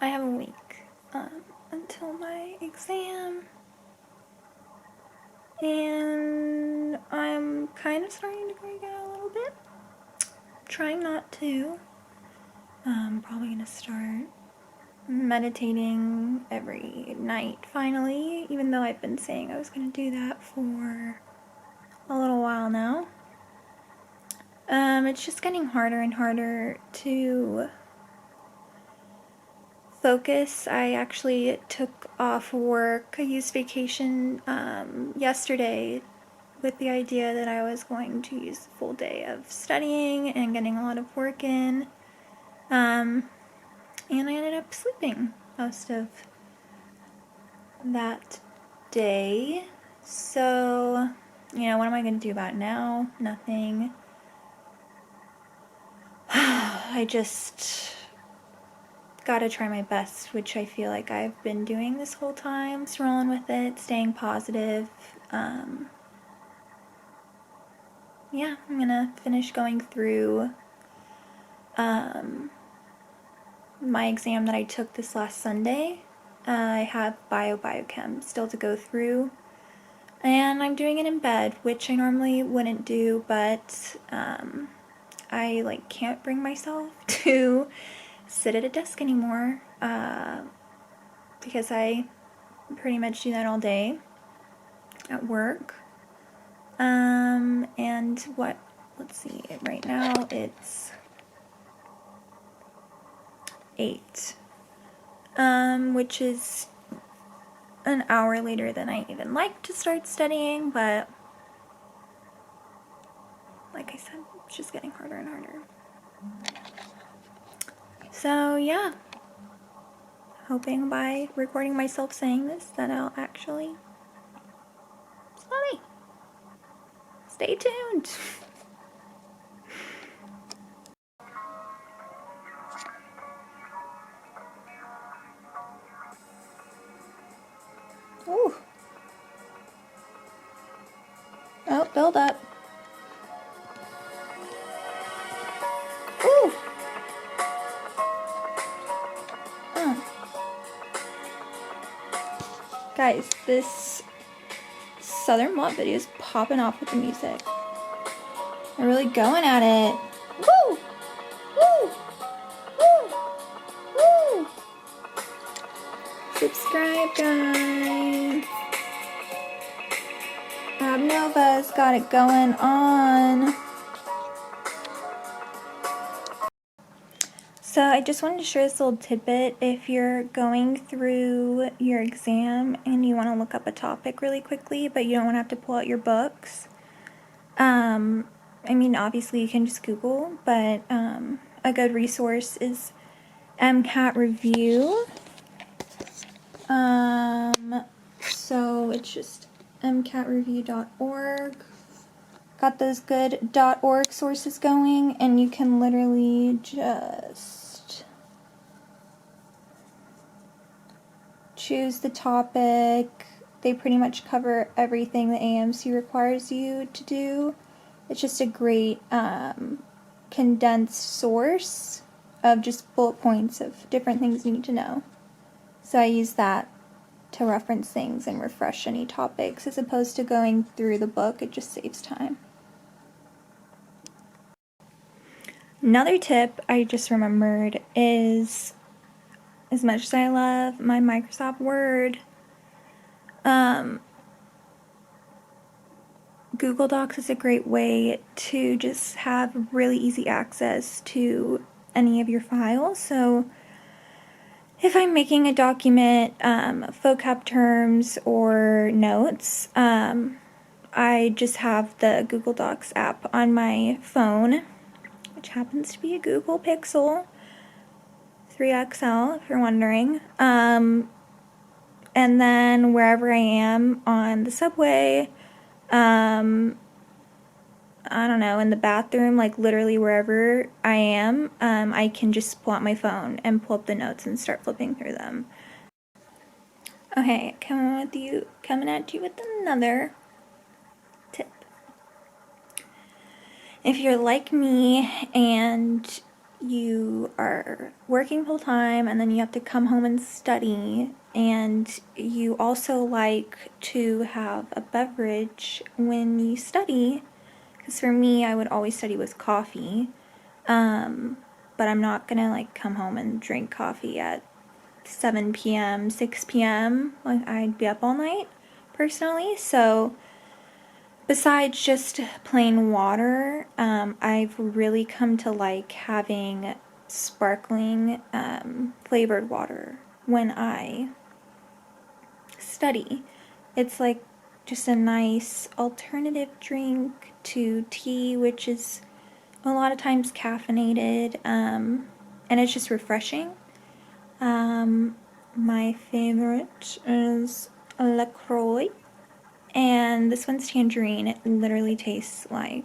I have a week until my exam, and I'm kind of starting to freak out a little bit. Trying not to. I'm probably gonna start meditating every night finally, even though I've been saying I was gonna do that for a little while now. It's just getting harder and harder to focus. I actually took off work. I used vacation yesterday with the idea that I was going to use a full day of studying and getting a lot of work in. And I ended up sleeping most of that day. So, what am I going to do about it now? Nothing. I just gotta try my best, which I feel like I've been doing this whole time. Just rolling with it, staying positive. Yeah, I'm gonna finish going through my exam that I took this last Sunday. I have biochem still to go through, and I'm doing it in bed, which I normally wouldn't do, but I can't bring myself to sit at a desk anymore because I pretty much do that all day at work. And let's see, right now it's 8, which is an hour later than I even like to start studying, but like I said, it's just getting harder and harder. So yeah, hoping by recording myself saying this that I'll actually study. Stay tuned. Ooh. Oh, build up. Ooh. Guys, this Southern Mott video is popping off with the music. They're really going at it. Woo! Woo! Woo! Woo! Subscribe, guys. Abnova's got it going on. So I just wanted to share this little tidbit. If you're going through your exam and you want to look up a topic really quickly, but you don't want to have to pull out your books, I mean, obviously you can just Google, but a good resource is MCAT Review. So it's just mcatreview.org. Got those good .org sources going, and you can literally just choose the topic. They pretty much cover everything the AMC requires you to do. It's just a great condensed source of just bullet points of different things you need to know. So I use that to reference things and refresh any topics as opposed to going through the book. It just saves time. Another tip I just remembered is, as much as I love my Microsoft Word, Google Docs is a great way to just have really easy access to any of your files. So if I'm making a document, vocab terms or notes, I just have the Google Docs app on my phone, which happens to be a Google Pixel 3XL, if you're wondering. And then wherever I am on the subway, I don't know, in the bathroom, like literally wherever I am, I can just pull out my phone and pull up the notes and start flipping through them. Okay, coming at you with another tip. If you're like me and you are working full time and then you have to come home and study, and you also like to have a beverage when you study, because for me, I would always study with coffee, but I'm not gonna like come home and drink coffee at 7 p.m., 6 p.m. Like, I'd be up all night personally. So besides just plain water, I've really come to like having sparkling flavored water when I study. It's like just a nice alternative drink to tea, which is a lot of times caffeinated, and it's just refreshing. My favorite is LaCroix, and this one's tangerine. It literally tastes like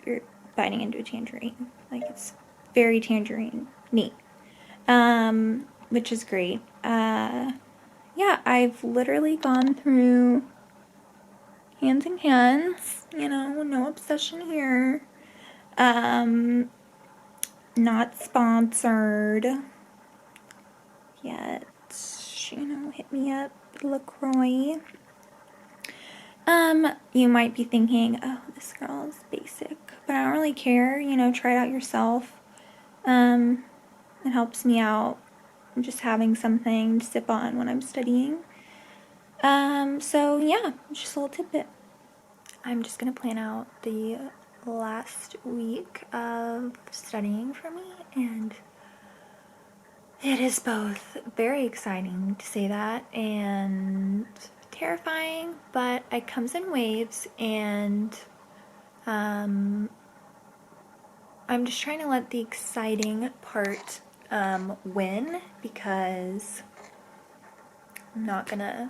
you're biting into a tangerine. Like, it's very tangerine neat, which is great. Yeah, I've literally gone through Hands in Hands, no obsession here. Not sponsored yet. Hit me up, LaCroix. You might be thinking, oh, this girl is basic, but I don't really care, try it out yourself. It helps me out just having something to sip on when I'm studying. So yeah, just a little tidbit. I'm just gonna plan out the last week of studying for me, and it is both very exciting to say that and terrifying, but it comes in waves, and I'm just trying to let the exciting part win, because it's not gonna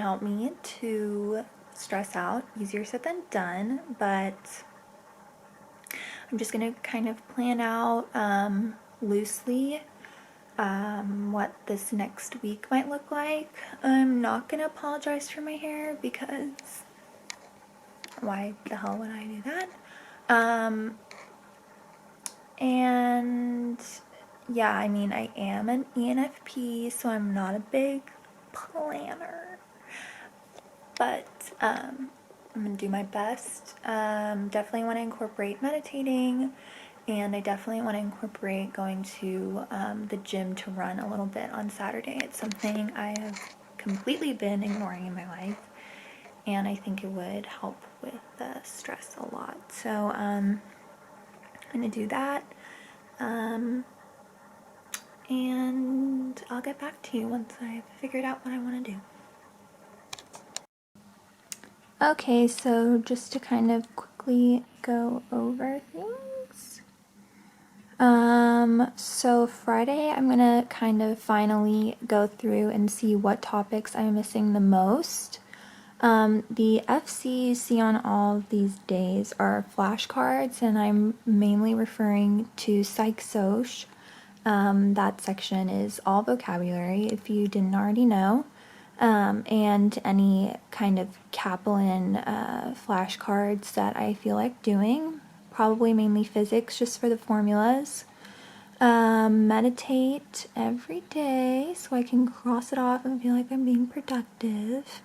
help me to stress out. Easier said than done, but I'm just gonna kind of plan out loosely what this next week might look like. I'm not gonna apologize for my hair, because why the hell would I do that? And yeah, I mean, I am an ENFP, so I'm not a big planner, but I'm gonna do my best. Definitely want to incorporate meditating, and I definitely want to incorporate going to the gym to run a little bit on Saturday. It's something I have completely been ignoring in my life, and I think it would help with the stress a lot. So I'm gonna do that, and I'll get back to you once I've figured out what I want to do. Okay, so just to kind of quickly go over things. So Friday I'm gonna kind of finally go through and see what topics I'm missing the most. The FC you see on all of these days are flashcards, and I'm mainly referring to Psych Soc. That section is all vocabulary, if you didn't already know, and any kind of Kaplan flashcards that I feel like doing, probably mainly physics just for the formulas. Meditate every day so I can cross it off and feel like I'm being productive.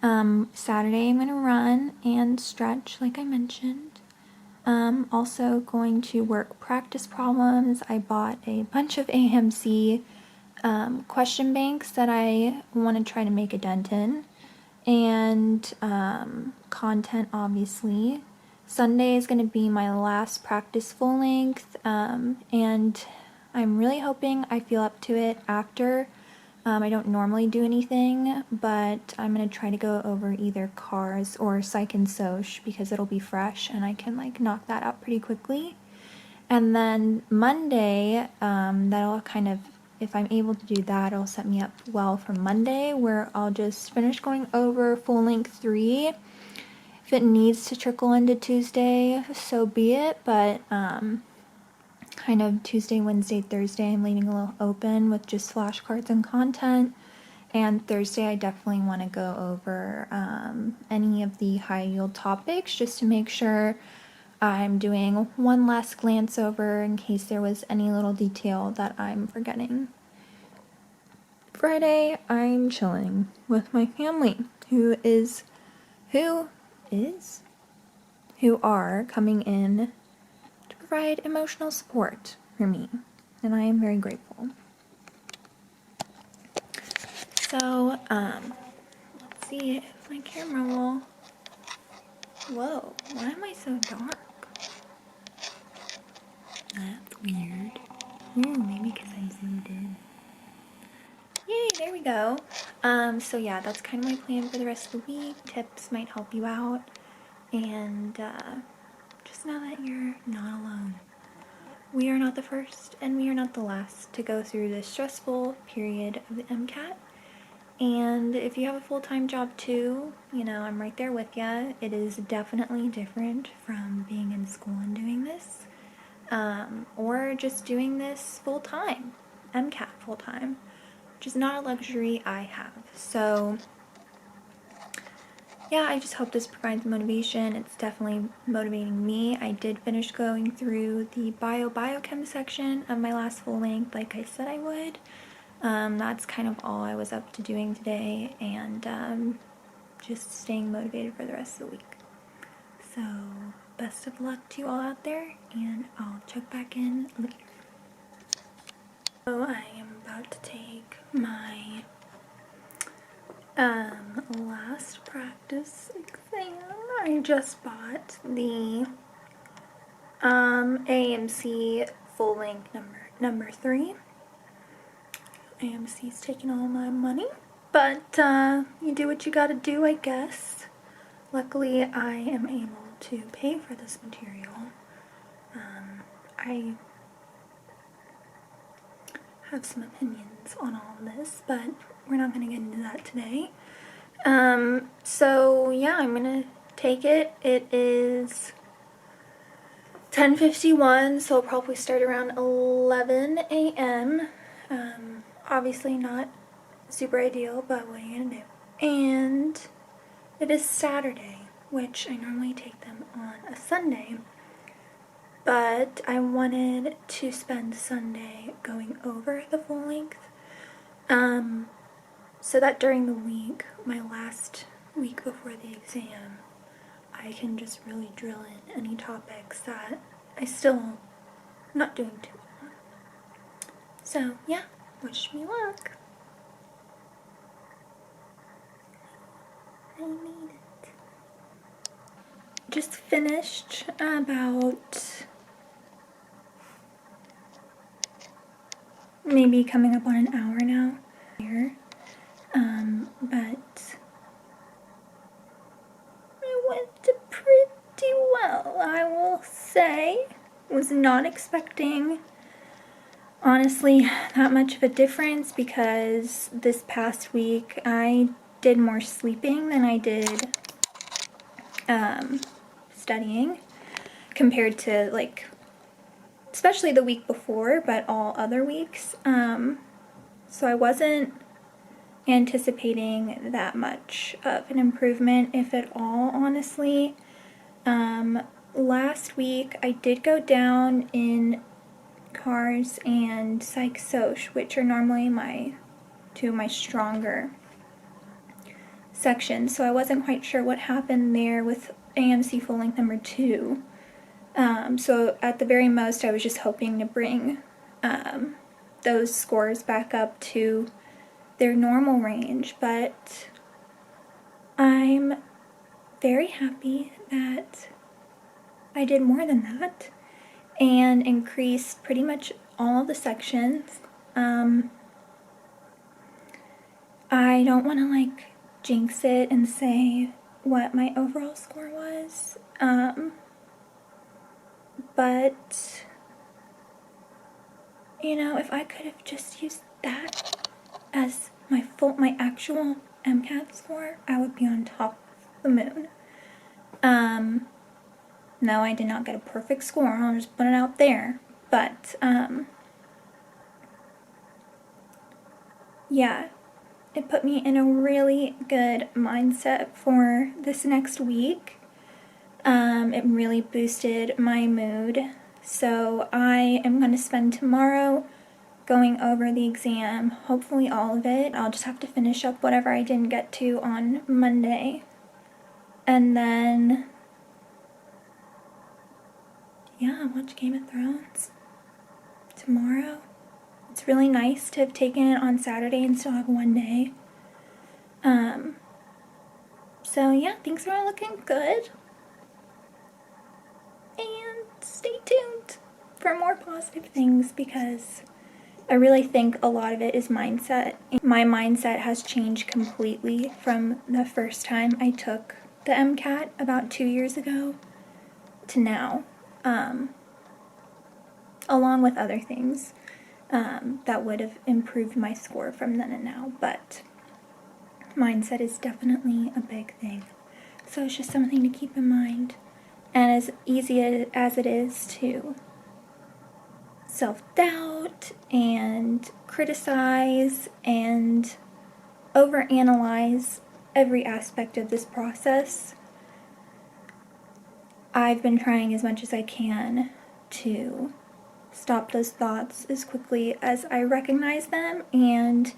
Saturday I'm going to run and stretch like I mentioned. Also going to work practice problems. I bought a bunch of AMC question banks that I want to try to make a dent in, and content obviously. Sunday is going to be my last practice full length, and I'm really hoping I feel up to it after. I don't normally do anything, but I'm going to try to go over either cars or Psych and Soc, because it'll be fresh and I can like knock that out pretty quickly. And then Monday, that'll kind of, if I'm able to do that, it'll set me up well for Monday, where I'll just finish going over full length 3. If it needs to trickle into Tuesday, so be it, but kind of Tuesday, Wednesday, Thursday, I'm leaving a little open with just flashcards and content. And Thursday, I definitely want to go over any of the high yield topics, just to make sure I'm doing one last glance over in case there was any little detail that I'm forgetting. Friday, I'm chilling with my family, who are coming in to provide emotional support for me, and I am very grateful. So, let's see if my camera will... Whoa, why am I so dark? That's weird. Ooh, maybe because I'm zoomed in. Yay, there we go. So yeah, that's kind of my plan for the rest of the week. Tips might help you out. And just know that you're not alone. We are not the first and we are not the last to go through this stressful period of the MCAT. And if you have a full-time job too, you know, I'm right there with you. It is definitely different from being in school and doing this. Or just doing this full-time, MCAT full-time, which is not a luxury I have. So yeah, I just hope this provides motivation. It's definitely motivating me. I did finish going through the biochem section of my last full length like I said I would. That's kind of all I was up to doing today, and just staying motivated for the rest of the week. So best of luck to you all out there, and I'll check back in later. So I am about to take my last practice exam. I just bought the AMC full length number 3. AMC's taking all my money, but you do what you gotta do, I guess. Luckily, I am able to pay for this material. I have some opinions on all of this, but we're not going to get into that today. So yeah, I'm going to take it. It is 10:51, so I'll probably start around 11 a.m. Obviously not super ideal, but what are you going to do? And it is Saturday, which I normally take them on a Sunday, but I wanted to spend Sunday going over the full length, so that during the week, my last week before the exam, I can just really drill in any topics that I still not doing too well. So yeah, wish me luck. I need it. Just finished about maybe coming up on an hour now here, but it went pretty well, I will say. Was not expecting, honestly, that much of a difference, because this past week I did more sleeping than I did studying, compared to, like, especially the week before, but all other weeks. So I wasn't anticipating that much of an improvement, if at all, honestly. Last week I did go down in cars and psych soc, which are normally two of my stronger sections, so I wasn't quite sure what happened there with AMC full length number 2. So at the very most, I was just hoping to bring those scores back up to their normal range, but I'm very happy that I did more than that and increased pretty much all the sections. I don't want to, like, jinx it and say what my overall score was, but, you know, if I could have just used that as my actual MCAT score, I would be on top of the moon. No, I did not get a perfect score, I'll just put it out there, but, yeah, it put me in a really good mindset for this next week. It really boosted my mood. So I am going to spend tomorrow going over the exam, hopefully all of it. I'll just have to finish up whatever I didn't get to on Monday. And then, yeah, watch Game of Thrones tomorrow. It's really nice to have taken it on Saturday and still have one day. So yeah, things are looking good. And stay tuned for more positive things because I really think a lot of it is mindset. My mindset has changed completely from the first time I took the MCAT about 2 years ago to now, along with other things that would have improved my score from then and now, but mindset is definitely a big thing. So it's just something to keep in mind. And as easy as it is to self-doubt and criticize and overanalyze every aspect of this process, I've been trying as much as I can to stop those thoughts as quickly as I recognize them and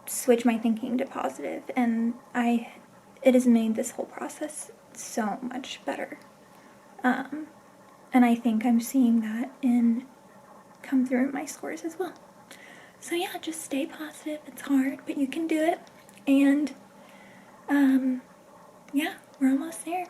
switch my thinking to positive, and it has made this whole process so much better. And I think I'm seeing that come through in my scores as well. So yeah, just stay positive. It's hard, but you can do it. And yeah, we're almost there.